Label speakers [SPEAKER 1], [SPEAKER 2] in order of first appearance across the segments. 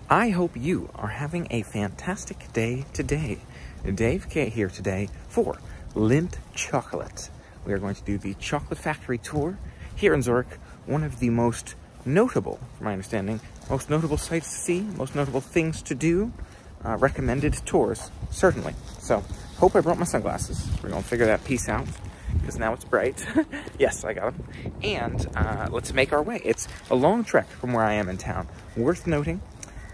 [SPEAKER 1] I hope you are having a fantastic day today. Dave K here today for Lindt Chocolate. We are going to do the chocolate factory tour here in Zurich, one of the most notable, from my understanding, most notable sights to see, most notable things to do, recommended tours, certainly. So, hope I brought my sunglasses. We're going to figure that piece out, because now it's bright. Yes, I got them. And let's make our way. It's a long trek from where I am in town. Worth noting,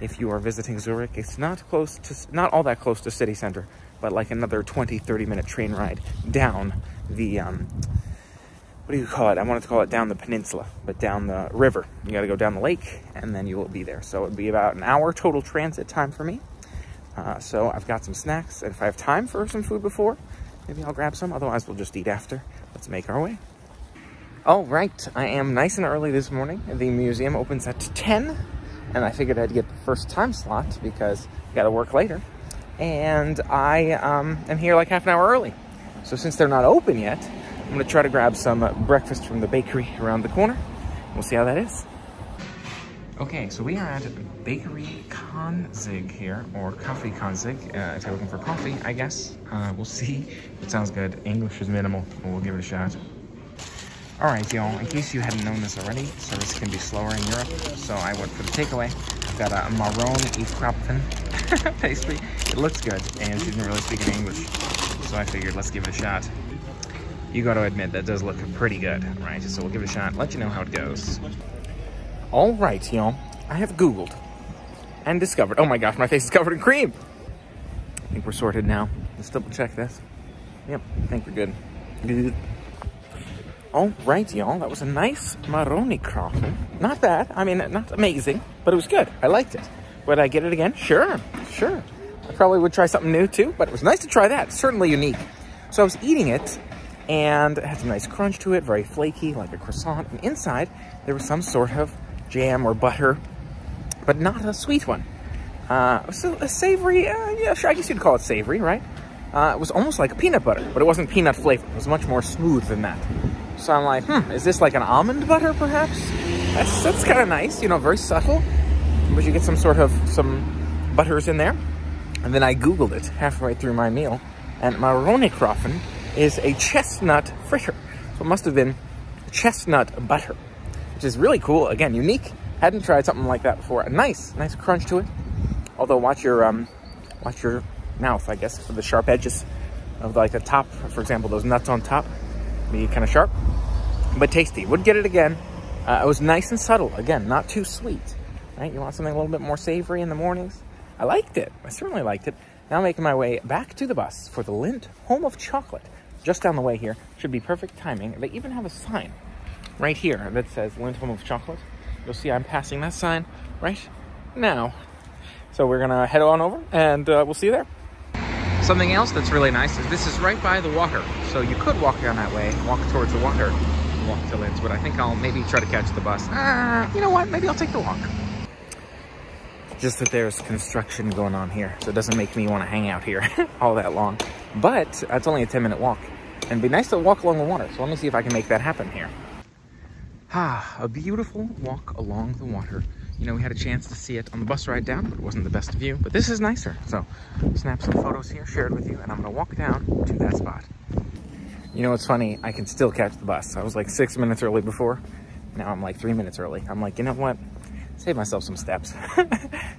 [SPEAKER 1] if you are visiting Zurich, it's not all that close to city center, but like another 20-30 minute train ride down the, what do you call it? I wanted to call it down the peninsula, but down the river. You got to go down the lake, and then you will be there. So it'd be about an hour total transit time for me. So I've got some snacks, and if I have time for some food before, maybe I'll grab some. Otherwise, we'll just eat after. Let's make our way. All right, I am nice and early this morning. The museum opens at 10. And I figured I'd get the first time slot because I got to work later. And I am here like half an hour early. So since they're not open yet, I'm going to try to grab some breakfast from the bakery around the corner. We'll see how that is. Okay, so we are at Bakery Konzig here, or Coffee Konzig, if you're looking for coffee, I guess. We'll see. It sounds good. English is minimal, but we'll give it a shot. All right, y'all, in case you hadn't known this already, service can be slower in Europe, so I went for the takeaway. I've got a Maroni Krapfen pastry. It looks good, and she didn't really speak in English, so I figured let's give it a shot. You got to admit, that does look pretty good, right? So we'll give it a shot, let you know how it goes. All right, y'all, I have Googled and discovered, oh my gosh, my face is covered in cream. I think we're sorted now. Let's double check this. Yep, I think we're good. Good. All right, y'all, that was a nice Maroni Krapfen. Not bad. I mean, not amazing, but it was good. I liked it. Would I get it again? Sure. I probably would try something new too, but it was nice to try that. Certainly unique. So I was eating it, and it had some nice crunch to it, very flaky, like a croissant. And inside, there was some sort of jam or butter, but not a sweet one. So a savory, yeah, sure, I guess you'd call it savory, right? It was almost like peanut butter, but it wasn't peanut flavor. It was much more smooth than that. So I'm like, is this like an almond butter, perhaps? That's kind of nice, you know, very subtle. But you get some butters in there. And then I Googled it halfway through my meal. And Maroni Krapfen is a chestnut fritter. So it must have been chestnut butter, which is really cool. Again, unique. Hadn't tried something like that before. A nice crunch to it. Although watch your mouth, I guess, for the sharp edges of like the top. For example, those nuts on top. Be kind of sharp, but tasty. Would get it again. It was nice and subtle. Again, not too sweet, right? You want something a little bit more savory in the mornings. I liked it. I certainly liked it. Now making my way back to the bus for the Lindt Home of Chocolate. Just down the way here. Should be perfect timing. They even have a sign right here that says Lindt Home of Chocolate. You'll see I'm passing that sign right now. So we're gonna head on over and we'll see you there. Something else that's really nice is this is right by the water. So you could walk down that way, walk towards the water, and walk to Lindt's, but I think I'll maybe try to catch the bus. You know what? Maybe I'll take the walk. Just that there's construction going on here, so it doesn't make me want to hang out here all that long. But it's only a 10-minute walk, and it'd be nice to walk along the water. So let me see if I can make that happen here. A beautiful walk along the water. You know, we had a chance to see it on the bus ride down, but it wasn't the best view. But this is nicer. So, snap some photos here, share it with you, and I'm going to walk down to that spot. You know what's funny? I can still catch the bus. I was like 6 minutes early before. Now I'm like 3 minutes early. I'm like, you know what? Save myself some steps.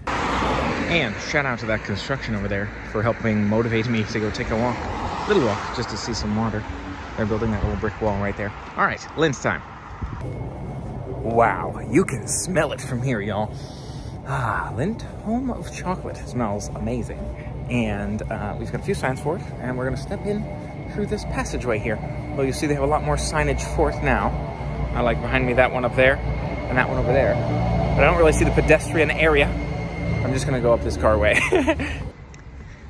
[SPEAKER 1] And shout out to that construction over there for helping motivate me to go take a walk. Little walk, just to see some water. They're building that little brick wall right there. All right, Lindt's time. Wow, you can smell it from here, y'all. Lindt Home of Chocolate. It smells amazing. And we've got a few signs for it, and we're gonna step in through this passageway here. Well, you see they have a lot more signage for it now. I like behind me that one up there, and that one over there. But I don't really see the pedestrian area. I'm just gonna go up this carway.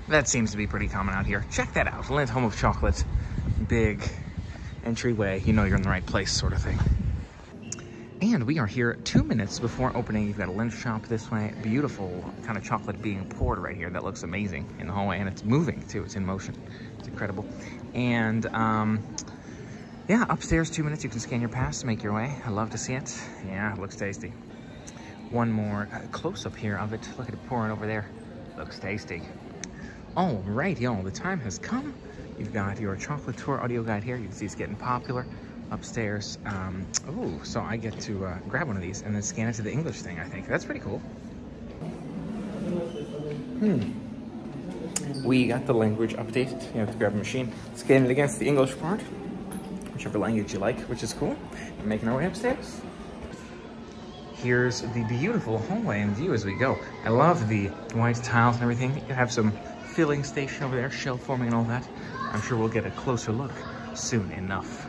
[SPEAKER 1] That seems to be pretty common out here. Check that out, Lindt Home of Chocolate. Big entryway, you know you're in the right place sort of thing. And we are here 2 minutes before opening. You've got a Lindt shop this way. Beautiful kind of chocolate being poured right here. That looks amazing in the hallway, and it's moving too. It's in motion. It's incredible. And yeah, upstairs 2 minutes. You can scan your pass to make your way. I love to see it. Yeah, it looks tasty. one more close-up here of it. Look at it pouring over there. Looks tasty. All right, y'all, the time has come. You've got your chocolate tour audio guide here. You can see it's getting popular upstairs. Oh, so I get to grab one of these and then scan it to the English thing, I think. That's pretty cool. We got the language updated. You have to grab a machine, scan it against the English part, whichever language you like, which is cool. We're making our way upstairs. Here's the beautiful hallway and view as we go. I love the white tiles and everything. You have some filling station over there, shell forming and all that. I'm sure we'll get a closer look soon enough.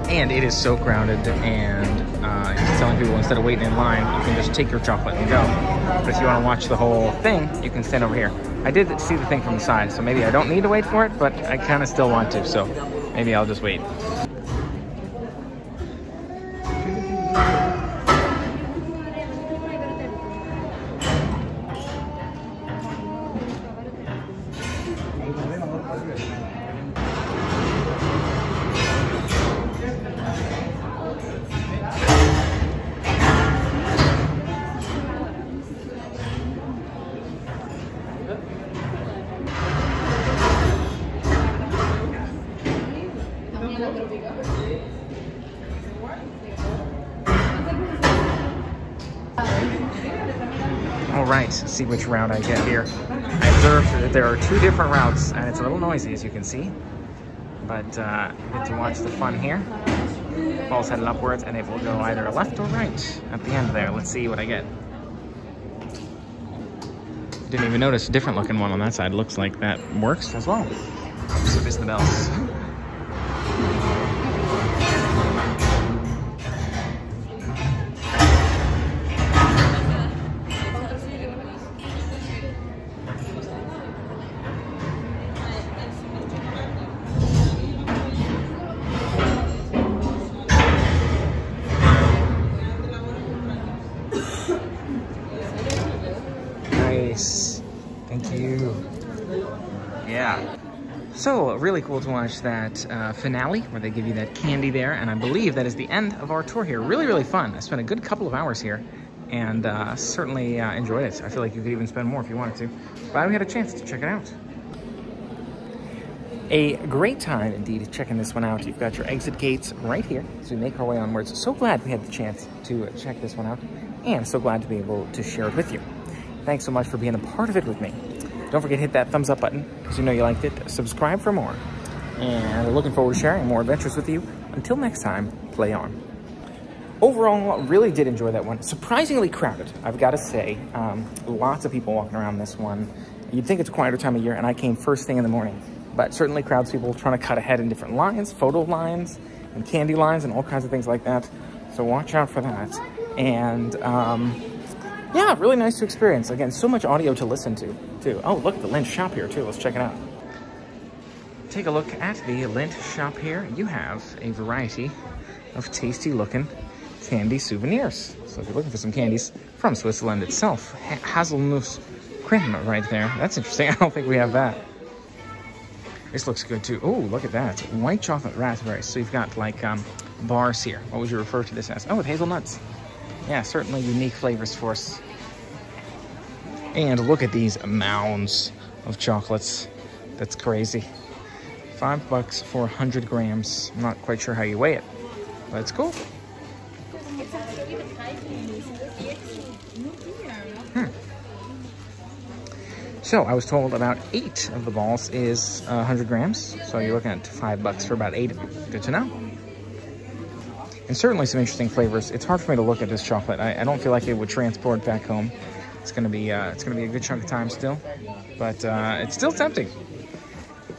[SPEAKER 1] And it is so crowded, and he's telling people instead of waiting in line, you can just take your chocolate and go. But if you want to watch the whole thing, you can stand over here. I did see the thing from the side, so maybe I don't need to wait for it, but I kind of still want to, so maybe I'll just wait. Alright, let's see which route I get here. I observed that there are 2 different routes, and it's a little noisy as you can see. But get to watch the fun here. Ball's headed upwards, and it will go either left or right at the end there. Let's see what I get. Didn't even notice a different looking one on that side. Looks like that works as well. So miss the bells. Nice. Thank you. Yeah. So, really cool to watch that finale where they give you that candy there, and I believe that is the end of our tour here. Really, really fun. I spent a good couple of hours here, and certainly enjoyed it. I feel like you could even spend more if you wanted to. Glad we had a chance to check it out. A great time indeed checking this one out. You've got your exit gates right here as we make our way onwards. So glad we had the chance to check this one out, and so glad to be able to share it with you. Thanks so much for being a part of it with me. Don't forget to hit that thumbs up button because you know you liked it. Subscribe for more. And looking forward to sharing more adventures with you. Until next time, play on. Overall, really did enjoy that one. Surprisingly crowded, I've got to say. Lots of people walking around this one. You'd think it's a quieter time of year, and I came first thing in the morning. But certainly crowds, people trying to cut ahead in different lines, photo lines, and candy lines, and all kinds of things like that. So watch out for that. And yeah, really nice to experience. Again, so much audio to listen to, too. Oh, look at the Lindt shop here, too. Let's check it out. Take a look at the Lindt shop here. You have a variety of tasty-looking candy souvenirs. So if you're looking for some candies from Switzerland itself, hazelnuss cream right there. That's interesting. I don't think we have that. This looks good, too. Oh, look at that. White chocolate raspberries. So you've got, like, bars here. What would you refer to this as? Oh, with hazelnuts. Yeah, certainly unique flavors for us. And look at these mounds of chocolates. That's crazy. $5 for 100 grams. I'm not quite sure how you weigh it, but it's cool. So I was told about 8 of the balls is 100 grams. So you're looking at $5 for about 8 of them. Good to know. And certainly some interesting flavors. It's hard for me to look at this chocolate. I don't feel like it would transport back home. It's gonna be a good chunk of time still, but it's still tempting.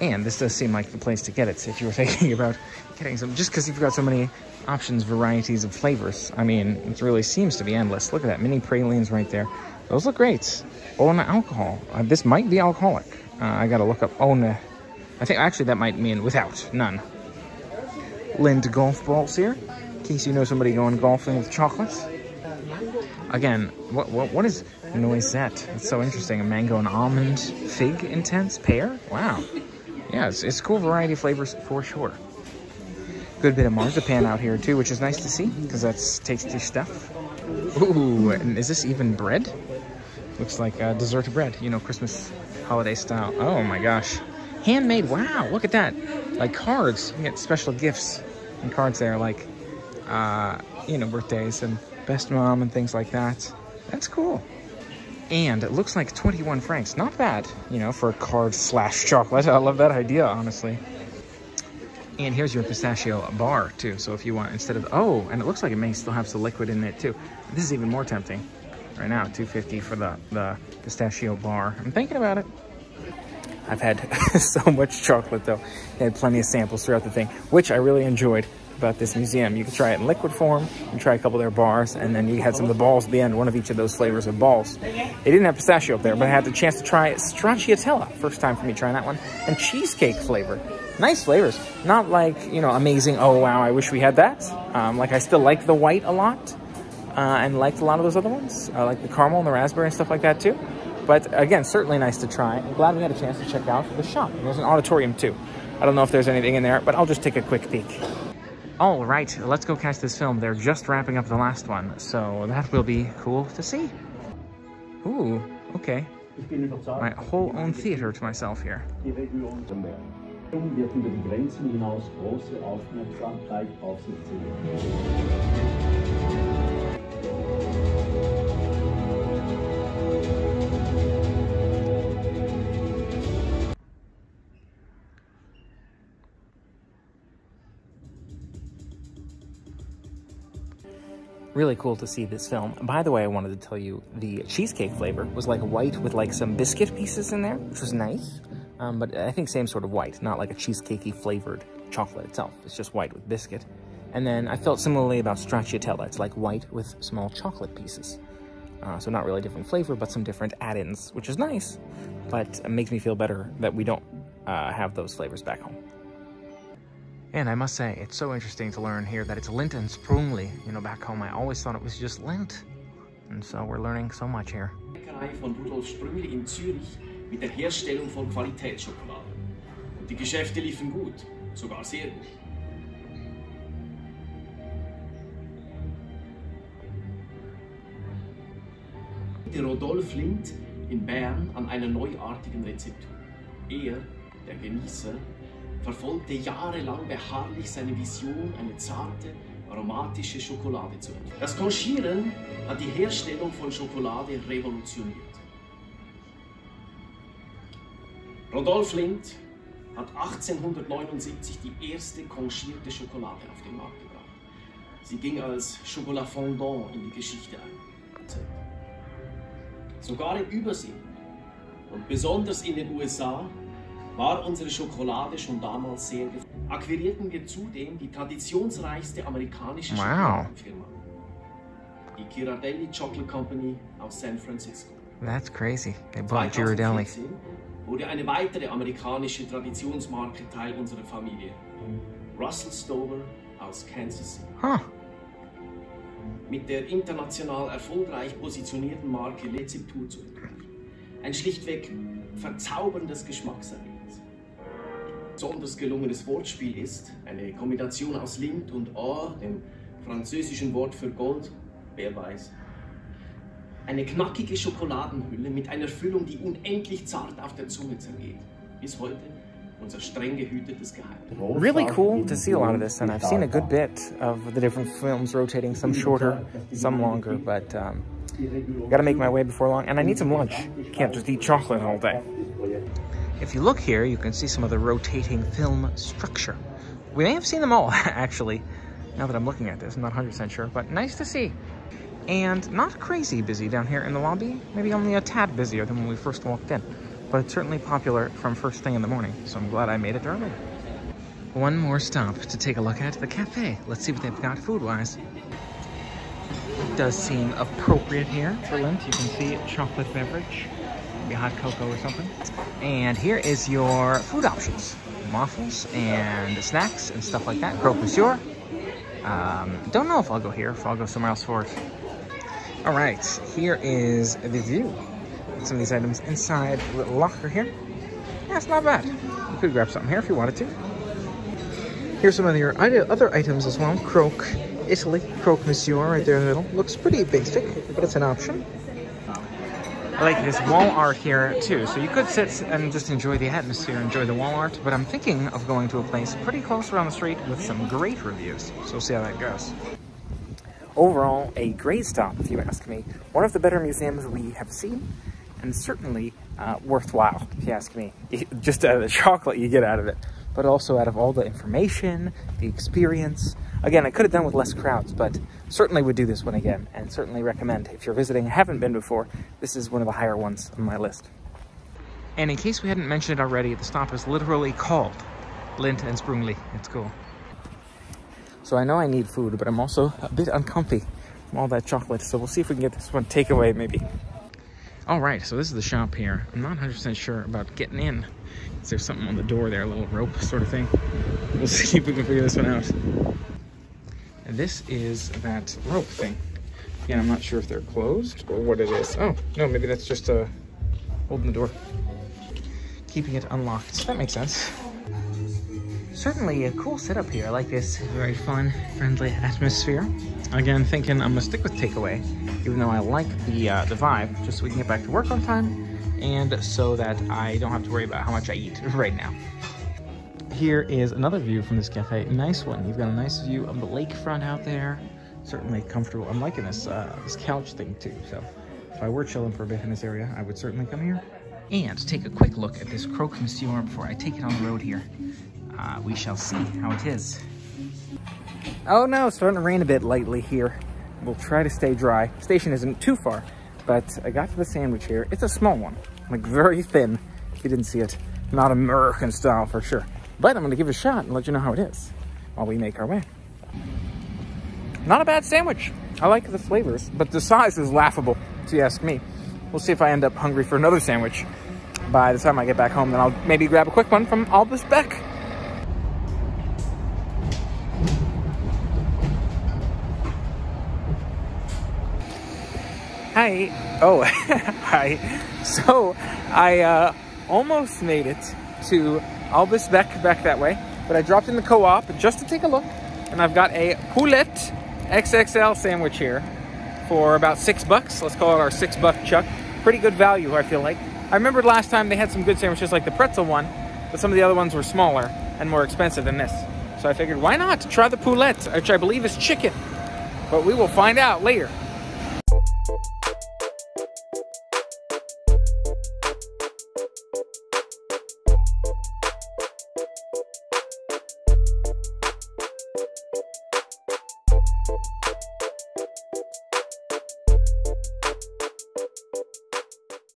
[SPEAKER 1] And this does seem like the place to get it if you were thinking about getting some. Just because you've got so many options, varieties of flavors. I mean, it really seems to be endless. Look at that, mini pralines right there. Those look great. Oh, and alcohol. This might be alcoholic. I gotta look up. Oh, no. I think actually that might mean without, none. Lindt golf balls here. In case you know somebody going golfing with chocolates. Again, what is noisette? It's so interesting. A mango and almond, fig intense, pear. Wow. Yeah, it's a cool variety of flavors for sure. Good bit of marzipan out here too, which is nice to see because that's tasty stuff. Ooh, and is this even bread? Looks like dessert bread, you know, Christmas holiday style. Oh my gosh. Handmade, wow, look at that. Like cards, you get special gifts and cards there, like, you know, birthdays and best mom and things like that. That's cool. And it looks like 21 francs. Not bad, you know, for a card slash chocolate. I love that idea, honestly. And here's your pistachio bar, too. So if you want, instead of, oh, and it looks like it may still have some liquid in it, too. This is even more tempting. Right now, $2.50 for the pistachio bar. I'm thinking about it. I've had so much chocolate though. They had plenty of samples throughout the thing, which I really enjoyed about this museum. You could try it in liquid form, you can try a couple of their bars, and then you had some of the balls at the end, one of each of those flavors of balls. They didn't have pistachio up there, but I had the chance to try stracciatella. First time for me trying that one. And cheesecake flavor. Nice flavors. Not like, you know, amazing, oh wow, I wish we had that. Like I still like the white a lot, and liked a lot of those other ones. I like the caramel and the raspberry and stuff like that too. But again, certainly nice to try. I'm glad we had a chance to check out the shop. There's an auditorium too. I don't know if there's anything in there, but I'll just take a quick peek. All right, let's go catch this film. They're just wrapping up the last one, so that will be cool to see. Ooh, okay. My whole own theater to myself here.
[SPEAKER 2] Wird über die Grenzen hinaus große Aufmerksamkeit auf sich ziehen.
[SPEAKER 1] Really cool to see this film. By the way, I wanted to tell you the cheesecake flavor was like white with like some biscuit pieces in there, which was nice. But I think same sort of white, not like a cheesecakey flavored chocolate itself. It's just white with biscuit. And then I felt similarly about stracciatella. It's like white with small chocolate pieces. So not really different flavor, but some different add-ins, which is nice. But it makes me feel better that we don't have those flavors back home. And I must say, it's so interesting to learn here that it's Lindt and Sprungli. You know, back home I always thought it was just Lindt. And so we're learning so much here.
[SPEAKER 3] Von Rudolf Sprüngli in Zürich mit der Herstellung von Qualitätsschokolade. Und die Geschäfte liefen gut, sogar sehr gut. Der Rodolf Lindt in Bern an einer neuartigen Rezeptur. Er, der Genießer, verfolgte jahrelang beharrlich seine Vision, eine zarte, aromatische Schokolade zu entwickeln. Das Konchieren hat die Herstellung von Schokolade revolutioniert. Rodolf Lindt hat 1879 die erste konchierte Schokolade auf den Markt gebracht. Sie ging als Chocolat Fondant in die Geschichte ein. Sogar in Übersee und besonders in den USA war unsere Schokolade schon damals sehr gefragt. Akquirierten wir zudem die traditionsreichste amerikanische Schokoladenfirma, die Ghirardelli Chocolate Company aus San Francisco.
[SPEAKER 1] That's crazy. They bought Ghirardelli.
[SPEAKER 3] Wurde eine weitere amerikanische Traditionsmarke Teil unserer Familie. Russell Stover aus Kansas City.
[SPEAKER 1] Huh.
[SPEAKER 3] Mit der international erfolgreich positionierten Marke Rezeptur zu entwickeln. Ein schlichtweg verzauberndes Geschmackserlebnis. Besonders gelungenes Wortspiel ist eine Kombination aus Lindt und Or, dem französischen Wort für Gold, wer weiß. Eine knackige Schokoladenhülle mit einer Füllung, die unendlich zart auf der Zunge zergeht. Bis heute unser streng gehütetes Geheimnis.
[SPEAKER 1] Really cool to see a lot of this, and I've seen a good bit of the different films rotating, some shorter, some longer, but gotta make my way before long, and I need some lunch. Can't just eat chocolate all day. If you look here, you can see some of the rotating film structure. We may have seen them all, actually, now that I'm looking at this. I'm not 100% sure, but nice to see. And not crazy busy down here in the lobby, maybe only a tad busier than when we first walked in. But it's certainly popular from first thing in the morning, so I'm glad I made it early. One more stop to take a look at the cafe. Let's see what they've got food-wise. It does seem appropriate here for Lindt. You can see a chocolate beverage, maybe hot cocoa or something. And here is your food options. Waffles and snacks and stuff like that. Croque monsieur. Don't know if I'll go here, if I'll go somewhere else for it. All right, here is the view. Some of these items inside a little locker here. Yeah, it's not bad. You could grab something here if you wanted to. Here's some of your other items as well. Croque Italy, Croque Monsieur right there in the middle. Looks pretty basic, but it's an option. I like this wall art here too. So you could sit and just enjoy the atmosphere, enjoy the wall art, but I'm thinking of going to a place pretty close around the street with some great reviews. So we'll see how that goes. Overall, a great stop, if you ask me. One of the better museums we have seen, and certainly worthwhile, if you ask me. Just out of the chocolate you get out of it, but also out of all the information, the experience. Again, I could have done with less crowds, but certainly would do this one again, and certainly recommend. If you're visiting and haven't been before, this is one of the higher ones on my list. And in case we hadn't mentioned it already, the stop is literally called Lindt and Sprungli. It's cool. So I know I need food, but I'm also a bit uncomfy from all that chocolate. So we'll see if we can get this one takeaway maybe. All right, so this is the shop here. I'm not 100% sure about getting in. There's something on the door there, a little rope sort of thing. We'll see if we can figure this one out. And this is that rope thing. Again, I'm not sure if they're closed or what it is. Oh, no, maybe that's just holding the door. Keeping it unlocked. That makes sense. Certainly a cool setup here. I like this very fun, friendly atmosphere. Again, thinking I'm gonna stick with takeaway, even though I like the vibe, just so we can get back to work on time, and so that I don't have to worry about how much I eat right now. Here is another view from this cafe. Nice one. You've got a nice view of the lakefront out there. Certainly comfortable. I'm liking this this couch thing too. So if I were chilling for a bit in this area, I would certainly come here. And take a quick look at this croque monsieur before I take it on the road here. We shall see how it is. Oh no, it's starting to rain a bit lightly here. We'll try to stay dry. Station isn't too far, but I got to the sandwich here. It's a small one, like very thin, if you didn't see it. Not American style for sure. But I'm gonna give it a shot and let you know how it is while we make our way. Not a bad sandwich. I like the flavors, but the size is laughable, if you ask me. We'll see if I end up hungry for another sandwich by the time I get back home. Then I'll maybe grab a quick one from Albesbeck. Hi. Oh, hi. So I almost made it to Albesbeck back that way, but I dropped in the co-op just to take a look, and I've got a poulet XXL sandwich here for about $6. Let's call it our $6 chuck. Pretty good value, I feel like. I remembered last time they had some good sandwiches like the pretzel one, but some of the other ones were smaller and more expensive than this. So I figured, why not try the poulet, which I believe is chicken. But we will find out later.